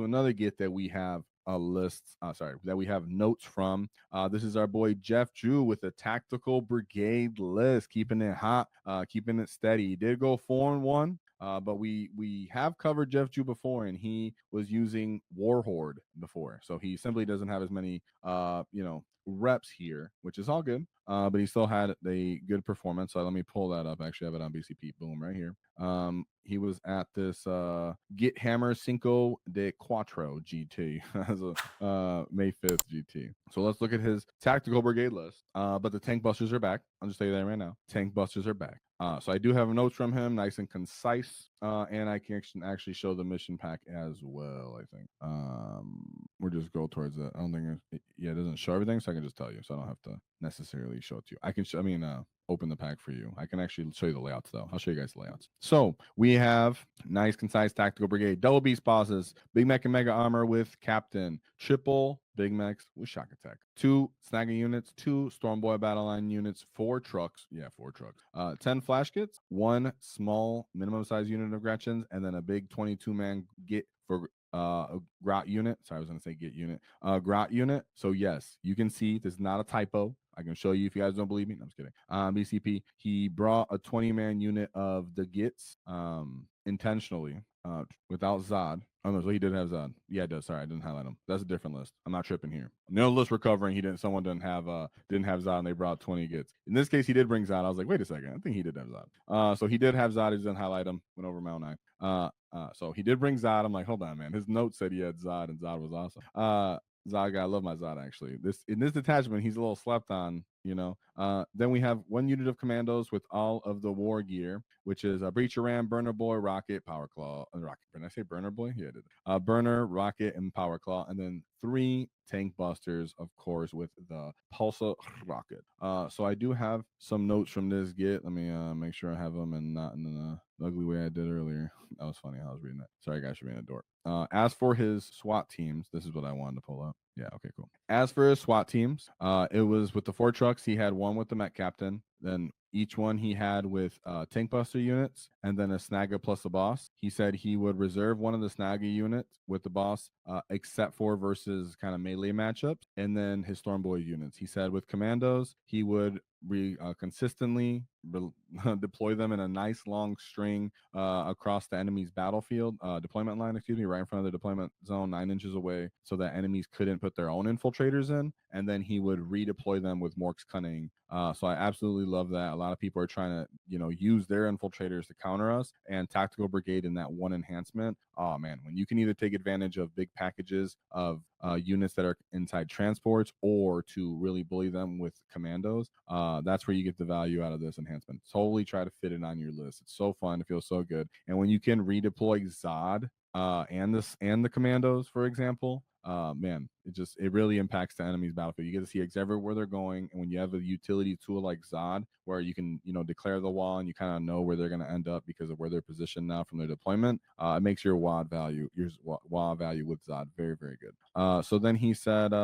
another get that we have a list, that we have notes from. This is our boy Jeff Drew with a tactical brigade list, keeping it hot, keeping it steady. He did go 4-1. But we have covered Jeff Drew before, and he was using Warhorde before, so he simply doesn't have as many reps here, which is all good. But he still had a good performance. So let me pull that up. Actually, I have it on BCP. Boom, right here. He was at this Get Hammer Cinco de Cuatro GT as a May 5th GT. So let's look at his tactical brigade list. But the tank busters are back. I'll just tell you that right now. Tank busters are back. So I do have notes from him, nice and concise, and I can actually show the mission pack as well. I think we'll just go towards it. I don't think it doesn't show everything, so I can just tell you, so I don't have to necessarily show it to you. I can open the pack for you. I can actually show you the layouts though. I'll show you guys the layouts. So we have nice, concise tactical brigade, double beast bosses, big mech and mega armor with captain, triple big mechs with shock attack, 2 snagger units, 2 Stormboy battle line units, 4 trucks, 10 flash kits, 1 small minimum size unit of Gretchens, and then a big 22-man get for a Grot unit. Sorry, I was going to say get unit. Grot unit. So yes, you can see this is not a typo. I can show you if you guys don't believe me. No, I'm just kidding. BCP, he brought a 20-man unit of the Gits intentionally without Zod. Oh no, so he did have Zod. Yeah, it does. Sorry, I didn't highlight him. That's a different list. I'm not tripping here. No list recovering. Someone didn't have Zod, and they brought 20 Gits. In this case, he did bring Zod. I was like, wait a second, I think he did have Zod. So he did have Zod. He didn't highlight him. Went over Mount 9. So he did bring Zod. I'm like, hold on, man. His note said he had Zod, and Zod was awesome. Zod guy, I love my Zod actually. In this detachment, he's a little slept on, Then we have 1 unit of commandos with all of the war gear, which is a Breacher Ram, Burner Boy, Rocket, Power Claw, Rocket. Did I say Burner Boy? Yeah, I did. Burner, Rocket, and Power Claw, and then 3 tank busters, of course, with the Pulsar Rocket. So I do have some notes from this get. Let me make sure I have them and not in the ugly way I did earlier. That was funny how I was reading that. Sorry, guys, for being a dork. As for his SWAT teams, this is what I wanted to pull up. Yeah, okay, cool. As for his SWAT teams, it was with the 4 trucks. He had 1 with the Met Captain, then each one he had with tank buster units, and then a snagger plus a boss. He said he would reserve 1 of the snagger units with the boss, except for versus kind of melee matchups, and then his Stormboy units. He said with commandos, he would consistently deploy them in a nice long string across the enemy's battlefield deployment line, right in front of the deployment zone, 9 inches away, so that enemies couldn't put their own infiltrators in, and then he would redeploy them with Mork's Cunning. So I absolutely love that. A lot of people are trying to use their infiltrators to counter us, and Tactical Brigade in that 1 enhancement. Oh man, when you can either take advantage of big packages of units that are inside transports, or to really bully them with commandos, that's where you get the value out of this enhancement. Totally try to fit it on your list. It's so fun. It feels so good. And when you can redeploy Zod and the commandos, for example, man, it really impacts the enemy's battlefield. You get to see exactly where they're going, and when you have a utility tool like Zod, where you can declare the wall and you kind of know where they're going to end up because of where they're positioned now from their deployment, it makes your WAD value with Zod very, very good. So then he said,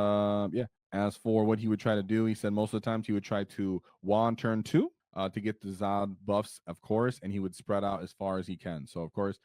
as for what he would try to do, he said most of the times he would try to WAD on turn 2. To get the Zod buffs, of course, and he would spread out as far as he can. So, of course,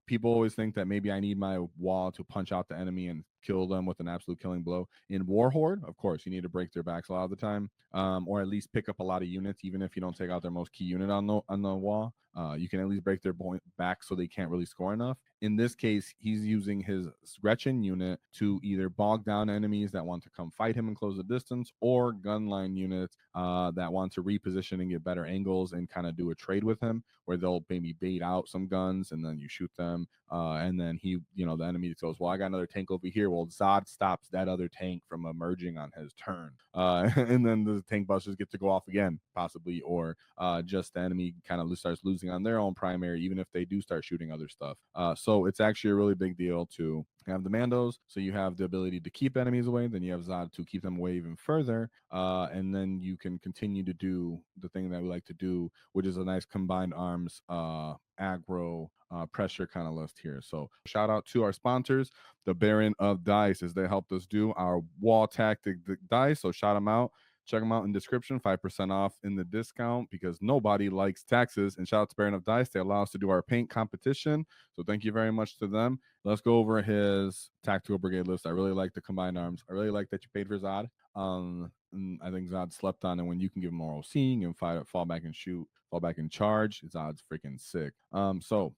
people always think that maybe I need my wall to punch out the enemy and kill them with an absolute killing blow. In Warhorde, of course, you need to break their backs a lot of the time, or at least pick up a lot of units, even if you don't take out their most key unit on the wall. You can at least break their back so they can't really score enough. In this case, he's using his Gretchen unit to either bog down enemies that want to come fight him and close the distance, or gunline units that want to reposition and get better angles and kind of do a trade with him, where they'll maybe bait out some guns and then you shoot them. And then the enemy goes, well, I got another tank over here. Well, Zod stops that other tank from emerging on his turn. And then the tank busters get to go off again, possibly, or just the enemy kind of starts losing on their own primary, even if they do start shooting other stuff. So it's actually a really big deal to have the Mandos, so you have the ability to keep enemies away, then you have Zod to keep them away even further, and then you can continue to do the thing that we like to do, which is a nice combined arms aggro pressure kind of list here. So shout out to our sponsors, the Baron of Dice, as they helped us do our wall tactic dice. So shout them out. check them out in description. 5% off in the discount because nobody likes taxes. And shout out to Bear Enough Dice. They allow us to do our paint competition. So thank you very much to them. Let's go over his tactical brigade list. I really like the combined arms. I really like that you paid for Zod. I think Zod slept on it when you can give him moral seeing and fall back and shoot, fall back and charge. Zod's freaking sick. So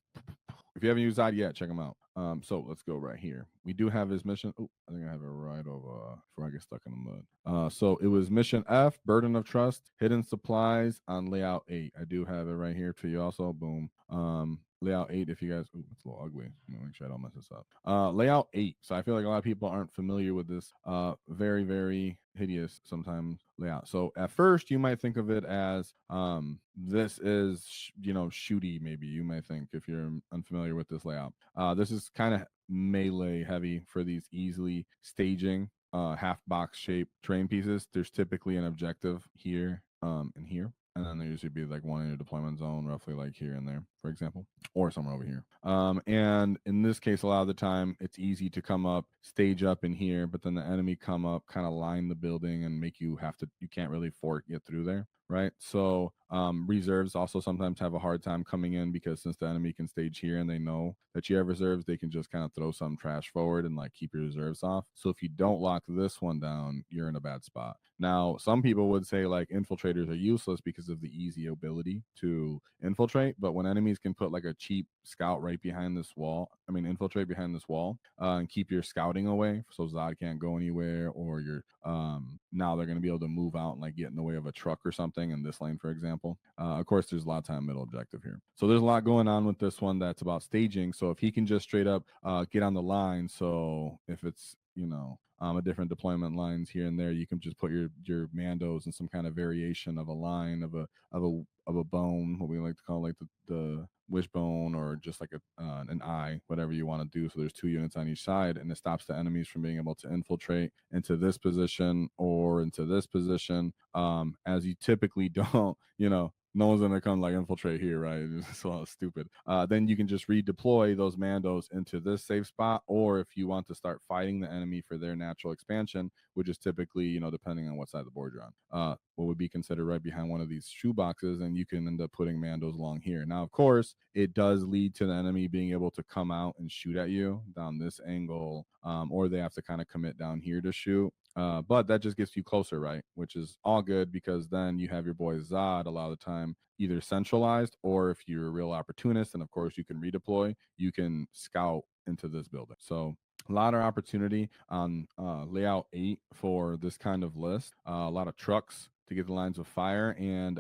if you haven't used Zod yet, check him out. So let's go right here. We do have his mission. Oh, I think I have it right over before I get stuck in the mud. So it was mission F, Burden of Trust, Hidden Supplies on layout 8. I do have it right here to you also. Boom. Layout 8, if you guys, oh, it's a little ugly. I'm gonna make sure I don't mess this up. Layout 8. So I feel like a lot of people aren't familiar with this very, very hideous sometimes layout. So at first you might think of it as this is shooty, maybe you might think if you're unfamiliar with this layout. This is kind of melee heavy for these easily staging half box shaped terrain pieces. There's typically an objective here and here. And then there usually be like one in a deployment zone, roughly like here and there, for example, or somewhere over here. And in this case, a lot of the time, it's easy to come up, stage up in here, but then the enemy come up, kind of line the building and make you have to, you can't really get through there, right? So reserves also sometimes have a hard time coming in because since the enemy can stage here and they know that you have reserves, they can just kind of throw some trash forward and like keep your reserves off. So if you don't lock this one down, you're in a bad spot. Now, some people would say like infiltrators are useless because of the easy ability to infiltrate, but when enemies can put like a cheap scout right behind this wall, infiltrate behind this wall and keep your scouting away so Zod can't go anywhere, or you're now they're going to be able to move out and like get in the way of a truck or something in this lane, for example. Of course, there's a lot of time middle objective here. So there's a lot going on with this one that's about staging. So if he can just straight up get on the line, so if it's a different deployment lines here and there, you can just put your Mandos in some kind of variation of a line of a bone, what we like to call like the wishbone, or just like an eye, whatever you want to do. So there's 2 units on each side, and it stops the enemies from being able to infiltrate into this position or into this position, as you typically don't, no one's gonna come like infiltrate here, right? It's all stupid. Then you can just redeploy those Mandos into this safe spot, or if you want to start fighting the enemy for their natural expansion, which is typically, depending on what side of the board you're on, what would be considered right behind one of these shoe boxes, and you can end up putting Mandos along here. Now, of course, it does lead to the enemy being able to come out and shoot at you down this angle, or they have to kind of commit down here to shoot. But that just gets you closer, right? Which is all good because then you have your boy Zod a lot of the time either centralized, or if you're a real opportunist, and of course you can redeploy, you can scout into this building. So a lot of opportunity on layout 8 for this kind of list. A lot of trucks to get the lines of fire, and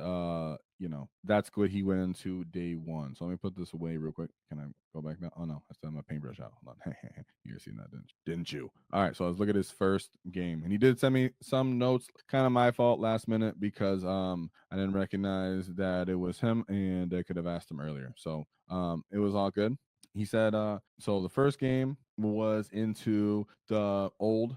that's what he went into day 1. So let me put this away real quick. Can I go back now? Oh no, I still have my paintbrush out. Hold on. You guys seen that, didn't you? All right, so let's look at his first game, and he did send me some notes. Kind of my fault last minute because I didn't recognize that it was him, and I could have asked him earlier. So it was all good. He said so the first game was into the old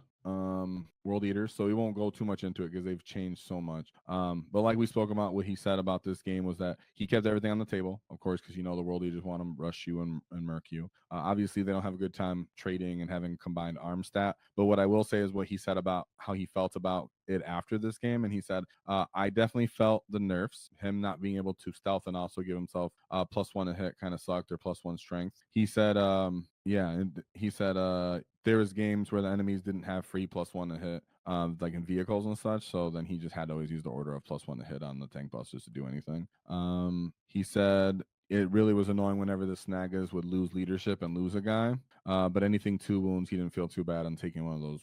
World Eaters, so we won't go too much into it because they've changed so much. But like we spoke about, what he said about this game was that he kept everything on the table, of course, because the World Eaters want to rush you and murk you. Obviously, they don't have a good time trading and having combined arm stat. But what I will say is what he said about how he felt about it after this game, and he said, I definitely felt the nerfs, him not being able to stealth and also give himself +1 to hit kind of sucked, or +1 strength. He said, he said there was games where the enemies didn't have free +1 to hit, like in vehicles and such. So then he just had to always use the order of +1 to hit on the tank busters to do anything. He said it really was annoying whenever the Snagas would lose leadership and lose a guy. But anything 2 wounds, he didn't feel too bad on taking one of those,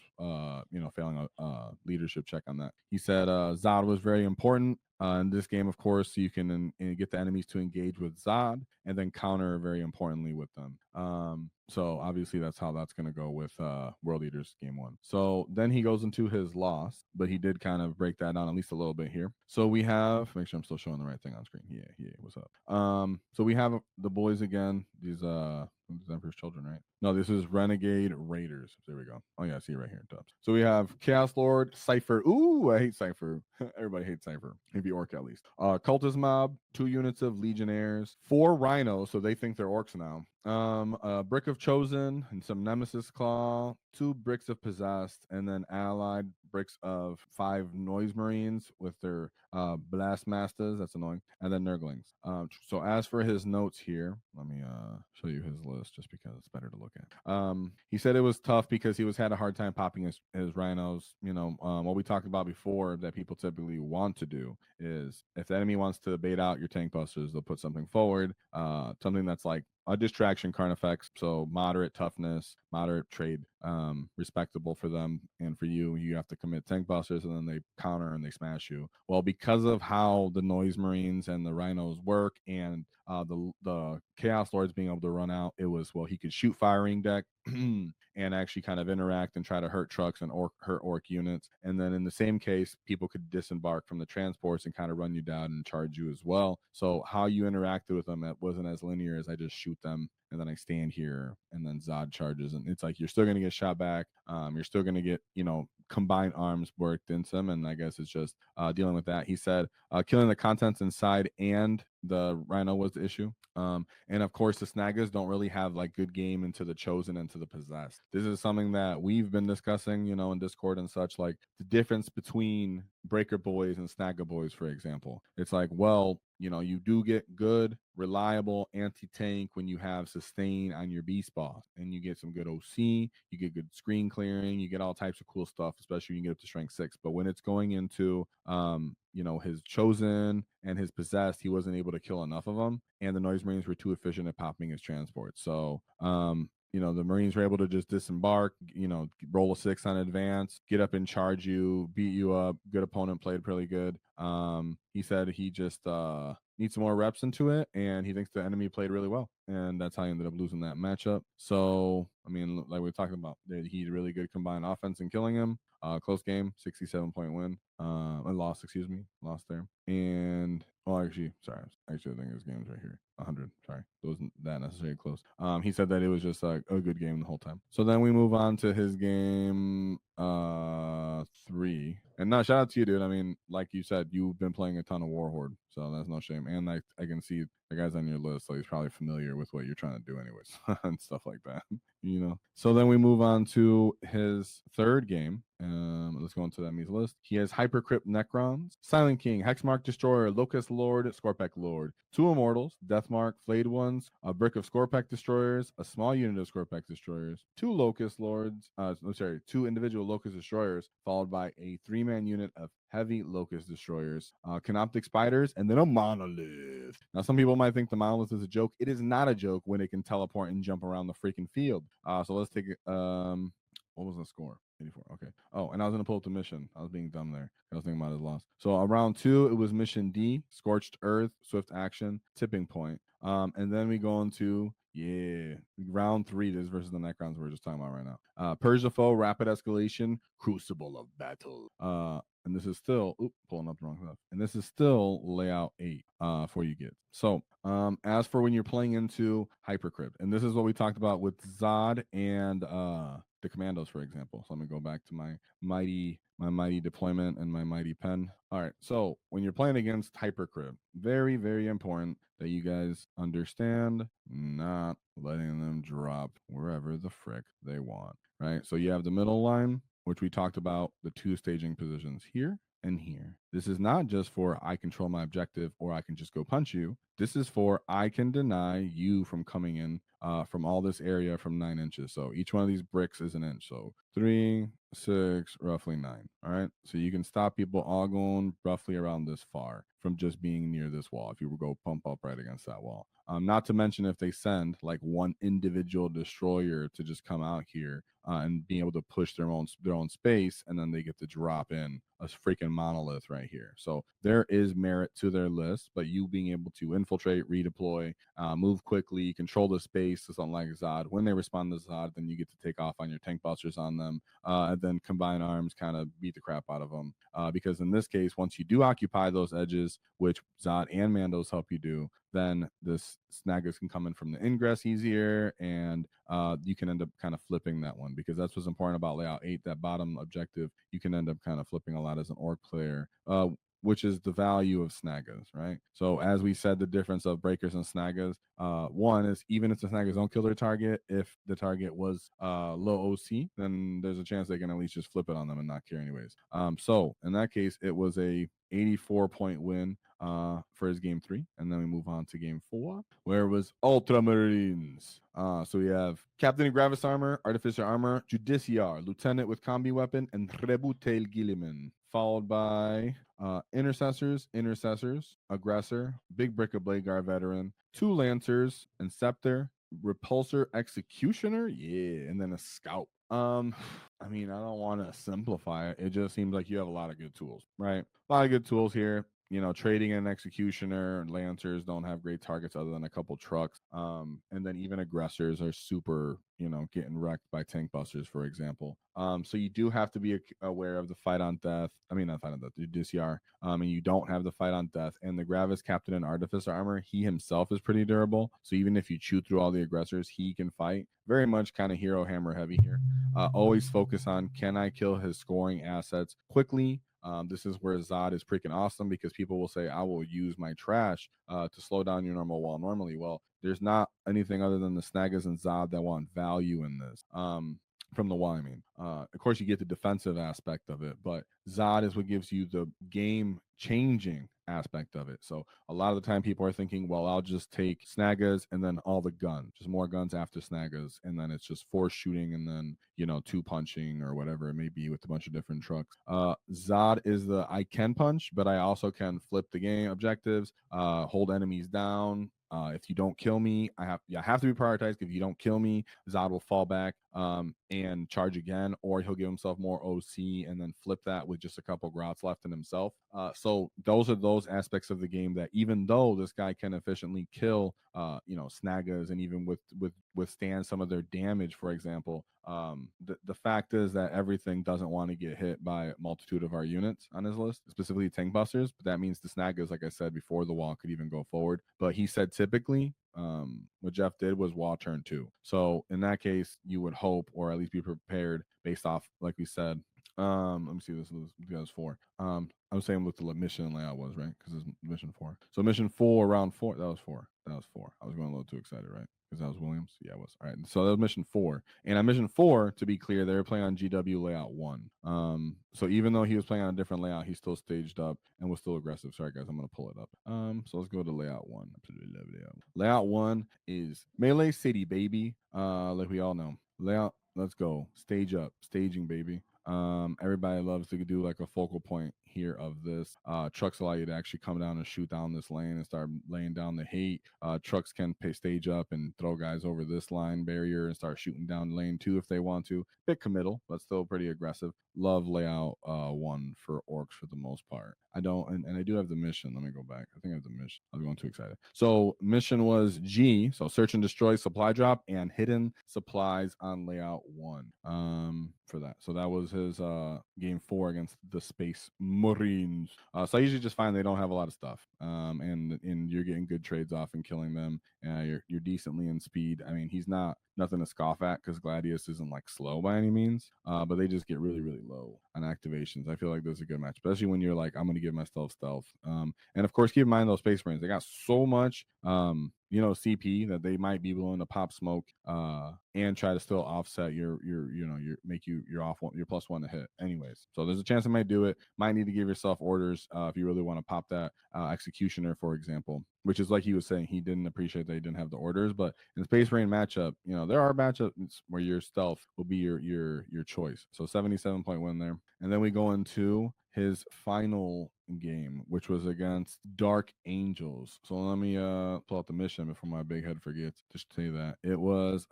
failing a leadership check on that. He said Zod was very important in this game, of course, so you can get the enemies to engage with Zod and then counter very importantly with them. So obviously that's how that's going to go with World Eaters game 1. So then he goes into his loss, but he did kind of break that down at least a little bit here. So we have, make sure I'm still showing the right thing on screen. Yeah, what's up? So we have the boys again, these Emperor's Children, right? No, this is Renegade Raiders. There we go. Oh yeah, I see it right here in top. So we have Chaos Lord, Cypher. Ooh, I hate Cypher. Everybody hates Cypher. Maybe Orc at least. Cultist Mob, 2 units of Legionnaires, 4 Rhinos, so they think they're Orcs now. A Brick of Chosen and some Nemesis Claw, 2 Bricks of Possessed, and then allied bricks of 5 noise marines with their blast masters. That's annoying. And then Nurglings. So as for his notes here, let me show you his list just because it's better to look at. He said it was tough because he was had a hard time popping his rhinos. You know, what we talked about before that people typically want to do is if the enemy wants to bait out your tank busters, they'll put something forward, something that's like a distraction Carnifex, so moderate toughness, moderate trade, respectable for them, and for you, you have to commit tank busters, and then they counter and they smash you. Well, because of how the noise marines and the rhinos work, and the chaos lords being able to run out, it was well he could shoot firing deck and actually kind of interact and try to hurt trucks and hurt orc units. And then in the same case, people could disembark from the transports and kind of run you down and charge you as well. So how you interacted with them, it wasn't as linear as I just shoot them and then I stand here and then Zod charges. And it's like you're still going to get shot back. You're still going to get, combined arms worked into them. And I guess it's just dealing with that. He said killing the contents inside and the rhino was the issue. And of course, the Snaggers don't really have like good game into the chosen and to the possessed. This is something that we've been discussing, in Discord and such, like the difference between Breaker Boys and Snagger Boys, for example. It's like, well, you do get good, reliable anti-tank when you have sustain on your beast boss, and you get some good OC, you get good screen clearing, you get all types of cool stuff, especially when you get up to strength 6. But when it's going into his chosen and his possessed, he wasn't able to kill enough of them, and the noise marines were too efficient at popping his transport. So the Marines were able to just disembark, roll a 6 on advance, get up and charge you, beat you up. Good opponent, played pretty good. He said he just needs some more reps into it, and he thinks the enemy played really well, and that's how he ended up losing that matchup. So, I mean, like we were talking about, he had really good combined offense in killing him. Close game, 67-point win. Lost there. And actually, sorry, I think his game's right here. 100. Sorry, it wasn't that necessarily close. He said that it was just a good game the whole time. So then we move on to his game 3. And no, shout out to you, dude. I mean, like you said, you've been playing a ton of Warhorde, so that's no shame. And I can see the guy's on your list, so he's probably familiar with what you're trying to do anyways and stuff like that. So then we move on to his 3rd game. Let's go into that me's list. He has Hypercrypt Necrons, Silent King, Hexmark Destroyer, Locust Lord, Scorpec Lord, 2 Immortals, Deathmark, Flayed Ones, a brick of Scorpec Destroyers, a small unit of Scorpec Destroyers, 2 Locust Lords, 2 individual Locust Destroyers, followed by a 3-man unit of heavy Locust Destroyers, Canoptic Spiders, and then a Monolith. Now, some people might think the Monolith is a joke. It is not a joke when it can teleport and jump around the freaking field. So let's take it. What was the score? 84. Okay. Oh, and I was going to pull up the mission. I was being dumb there. I was thinking about his loss. So round 2, it was mission D, Scorched Earth, Swift Action, Tipping Point. And then we go into round 3. This versus the Necrons we're just talking about right now. Persia Foe, Rapid Escalation, Crucible of Battle. And this is still pulling up the wrong stuff. And this is still layout 8 for you get. So as for when you're playing into Hypercrypt, and this is what we talked about with Zod and the Kommandos, for example. So let me go back to my mighty deployment and my mighty pen. All right. So when you're playing against Hypercrypt, very, very important that you guys understand not letting them drop wherever the frick they want. Right. So you have the middle line, which we talked about, the 2 staging positions here and here. This is not just for I control my objective or I can just go punch you. This is for I can deny you from coming in from all this area from 9 inches. So each one of these bricks is an inch. So 3, 6, roughly 9. All right. So you can stop people all going roughly around this far from just being near this wall if you go pump up right against that wall. Not to mention if they send like one individual destroyer to just come out here and being able to push their own space, and then they get to drop in a freaking monolith right here. So there is merit to their list, but you being able to infiltrate, redeploy, move quickly, control the space to something like Zod. When they respond to Zod, then you get to take off on your tank busters on them, and then combine arms, kind of beat the crap out of them. Because in this case, once you do occupy those edges, which Zod and Mandos help you do, then this Snaggers can come in from the ingress easier, and you can end up kind of flipping that one, because that's what's important about layout 8. That bottom objective, you can end up kind of flipping a lot as an orc player. which is the value of snagas, right? So as we said, the difference of breakers and snagas, one is even if the snagas don't kill their target, if the target was low OC, then there's a chance they can at least just flip it on them and not care anyways. So in that case, it was a 84-point win for his game 3, and then we move on to game 4, where it was Ultramarines. So we have Captain in Gravis armor, Artificer armor, Judiciar, Lieutenant with combi weapon, and Rebutel Gilliman, followed by Intercessors, Aggressor, Big Brick of Blade Guard veteran, 2 Lancers, Inceptor, Repulsor, Executioner, yeah, and then a Scout. I mean, I don't want to simplify it. It just seems like you have a lot of good tools, right? A lot of good tools here. You know, trading an Executioner and Lancers don't have great targets other than a couple trucks. And then even aggressors are super, you know, getting wrecked by tank busters, for example. So you do have to be aware of the fight on death. I mean, not fight on death, the DCR. And you don't have the fight on death. And the Gravis Captain and Artificer armor, he himself is pretty durable. So even if you chew through all the aggressors, he can fight. Very much kind of hero hammer heavy here. Always focus on, can I kill his scoring assets quickly? This is where Zod is freaking awesome, because people will say, I will use my trash to slow down your normal wall normally. Well, there's not anything other than the Snagas and Zod that want value in this. From the wall, I mean. Of course, you get the defensive aspect of it, but Zod is what gives you the game changing aspect of it. So a lot of the time people are thinking, well, I'll just take Snagas and then all the guns, just more guns after Snagas, and then it's just force shooting and then, you know, 2 punching or whatever it may be with a bunch of different trucks. Zod is the, I can punch, but I also can flip the game objectives, hold enemies down. If you don't kill me, I have to be prioritized. If you don't kill me, Zod will fall back and charge again, or he'll give himself more OC and then flip that with just a couple grots left in himself. So those are those aspects of the game that, even though this guy can efficiently kill, you know, Snagas and even withstand some of their damage, for example, the fact is that everything doesn't want to get hit by a multitude of our units on his list, specifically tank busters. But that means the Snagas, like I said before, the wall could even go forward. But he said typically what Jeff did was wall turn 2. So in that case, you would hope, or at least be prepared based off, like we said. Let me see, this was 4. I was saying what the mission layout was, right? Because it's mission 4. So mission 4, round 4, that was 4. That was 4. I was going a little too excited, right? Because that was Williams. Yeah, it was. All right. So that was mission 4. And on mission 4, to be clear, they were playing on GW layout 1. So even though he was playing on a different layout, he still staged up and was still aggressive. Sorry, guys, I'm going to pull it up. So let's go to layout 1. Absolutely love layout 1. Layout 1 is Melee City, baby. Like we all know. Layout, let's go. Stage up. Staging, baby. Everybody loves to do like a focal point here of this. Trucks allow you to actually come down and shoot down this lane and start laying down the hate. Trucks can stage up and throw guys over this line barrier and start shooting down lane 2 if they want to. Bit committal, but still pretty aggressive. Love layout 1 for orcs for the most part. I don't, and I do have the mission. Let me go back. I think I have the mission. I was going too excited. So mission was G. So search and destroy supply drop and hidden supplies on layout 1. For that. So that was his game 4 against the Space Marines. So I usually just find they don't have a lot of stuff. And you're getting good trades off and killing them. You're decently in speed. I mean, he's not nothing to scoff at, because Gladius isn't like slow by any means. But they just get really, really low on activations. I feel like this is a good match, especially when you're like, I'm gonna give myself stealth. And of course, keep in mind those Space Marines, they got so much you know, CP that they might be willing to pop smoke and try to still offset your make you your off one, your +1 to hit anyways. So there's a chance it might do it. Might need to give yourself orders if you really want to pop that Executioner, for example, which is like he was saying, he didn't appreciate that he didn't have the orders. But in the Space Marine matchup, you know, there are matchups where your stealth will be your choice. So 77-point win there. And then we go into his final game, which was against Dark Angels. So let me pull out the mission before my big head forgets. Just to tell you that it was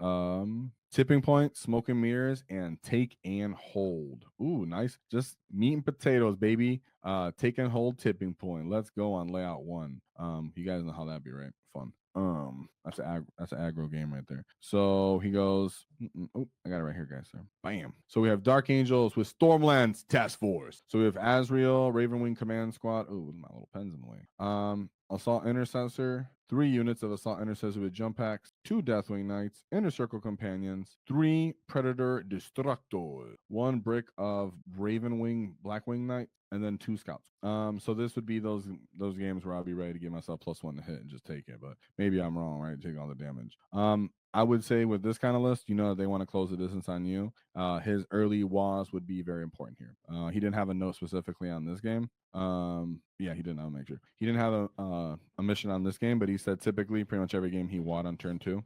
tipping point, smoke and mirrors, and take and hold. Ooh, nice. Just meat and potatoes, baby. Take and hold, tipping point. Let's go on layout 1. You guys know how that'd be, right? Fun. That's an aggro game right there. So he goes, oh, I got it right here, guys. Sir. Bam. So we have Dark Angels with Stormlands Task Force. So we have Azrael, Ravenwing Command Squad. Oh, my little pen's in the way. Assault Intercessor, 3 units of Assault Intercessor with jump packs, 2 Deathwing Knights, Inner Circle Companions, 3 Predator Destructors, 1 brick of Ravenwing Blackwing Knight, and then 2 scouts. So this would be those games where I'll be ready to give myself +1 to hit and just take it, but maybe I'm wrong, right? Take all the damage. I would say with this kind of list, you know, they want to close the distance on you. His early WAAs would be very important here. He didn't have a note specifically on this game. Yeah, he didn't. I'll make sure he didn't have a mission on this game, but he said typically pretty much every game he WAD on turn 2.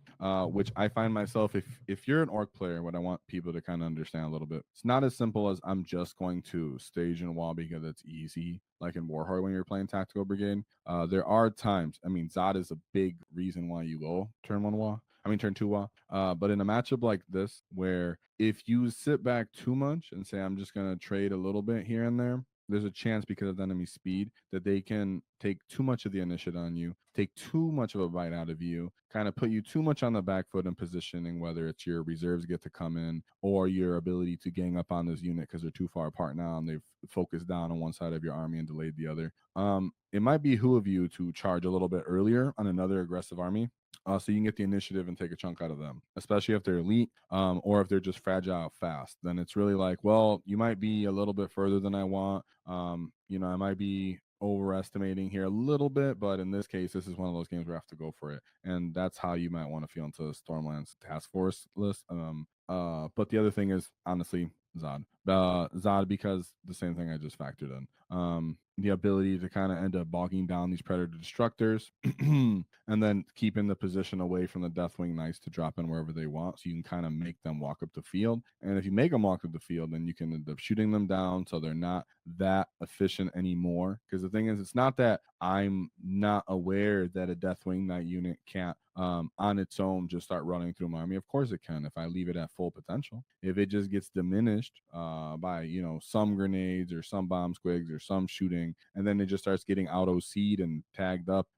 Which I find myself, if you're an orc player, what I want people to kind of understand a little bit, it's not as simple as I'm just going to stage and wall because it's easy, like in Warhorde when you're playing Tactical Brigade. There are times, I mean, Zod is a big reason why you go turn 1 wall. I mean, turn 2 wall. But in a matchup like this, where if you sit back too much and say, I'm just going to trade a little bit here and there, there's a chance because of the enemy speed that they can take too much of the initiative on you, take too much of a bite out of you, kind of put you too much on the back foot in positioning, whether it's your reserves get to come in or your ability to gang up on this unit because they're too far apart now and they've focused down on one side of your army and delayed the other. It might behoove you to charge a little bit earlier on another aggressive army, so you can get the initiative and take a chunk out of them, especially if they're elite, or if they're just fragile fast. Then it's really like, well, you might be a little bit further than I want. You know, I might be overestimating here a little bit, but in this case, this is one of those games where I have to go for it, and that's how you might want to feel into the Stormlands task force list. But the other thing is honestly Zod. Zod, because the same thing I just factored in. The ability to kind of end up bogging down these predator destructors and then keeping the position away from the Deathwing Knights to drop in wherever they want, so you can kind of make them walk up the field. And if you make them walk up the field, then you can end up shooting them down so they're not that efficient anymore. Because the thing is, it's not that I'm not aware that a Deathwing Knight unit can't on its own just start running through my army. Of course it can if I leave it at full potential. If it just gets diminished by, you know, some grenades or some bomb squigs or some shooting, and then it just starts getting auto seed and tagged up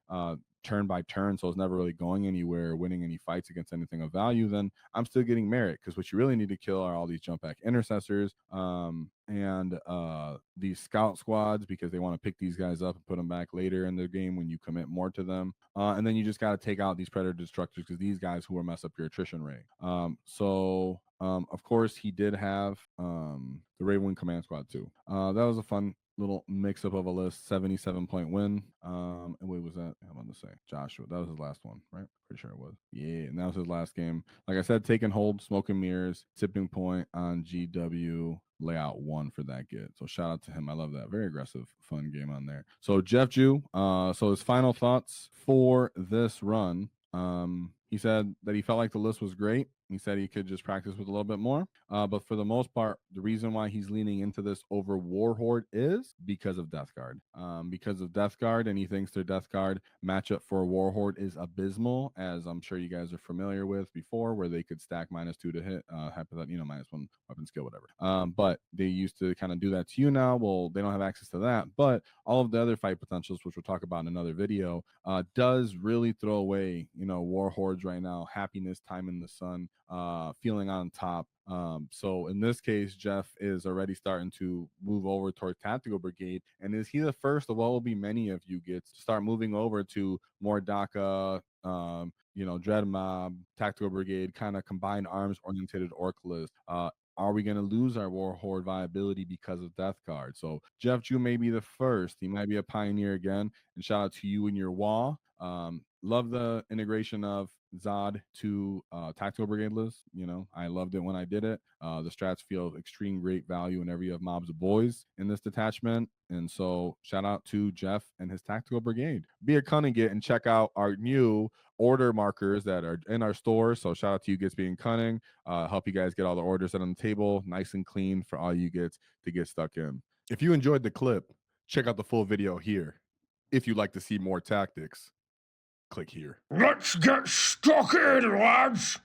turn by turn, so it's never really going anywhere, winning any fights against anything of value, then I'm still getting merit, because what you really need to kill are all these jump back intercessors and these scout squads, because they want to pick these guys up and put them back later in the game when you commit more to them. And then you just got to take out these predator destructors, because these guys who will mess up your attrition rate. Of course, he did have the Raven Command Squad too. That was a fun little mix up of a list. 77-point win. And wait, was that? I'm going to say Joshua. That was his last one, right? Pretty sure it was. Yeah, and that was his last game. Like I said, take and hold, smoke and mirrors, tipping point on GW. Layout 1 for that get. So shout out to him. I love that. Very aggressive, fun game on there. So Jeff Jew, so his final thoughts for this run. He said that he felt like the list was great. He said he could just practice with a little bit more. But for the most part, the reason why he's leaning into this over Warhorde is because of Death Guard. Because of Death Guard, and he thinks their Death Guard matchup for Warhorde is abysmal, as I'm sure you guys are familiar with before, where they could stack -2 to hit, you know, -1 weapon skill, whatever. But they used to kind of do that to you now. Well, they don't have access to that, but all of the other fight potentials, which we'll talk about in another video, does really throw away, you know, Warhordes right now. Happiness, time in the sun, feeling on top. So in this case, Jeff is already starting to move over toward Tactical Brigade. And is he the first of what will be many of you gets to start moving over to more DACA, you know, Dread Mob, Tactical Brigade, kind of combined arms oriented orc list? Are we going to lose our Warhorde viability because of Death Guard? So Jeff Jew may be the first. He might be a pioneer again. And shout out to you and your wall. Love the integration of Zod to Tactical Brigade list. You know, I loved it when I did it. The strats feel extreme great value whenever you have mobs of boys in this detachment. And so shout out to Jeff and his Tactical Brigade. Be a cunning it and check out our new order markers that are in our store. So shout out to you gets being cunning. Help you guys get all the orders set on the table nice and clean for all you gets to get stuck in. If you enjoyed the clip, check out the full video here. If you'd like to see more tactics, click here. Let's get stuck in, lads!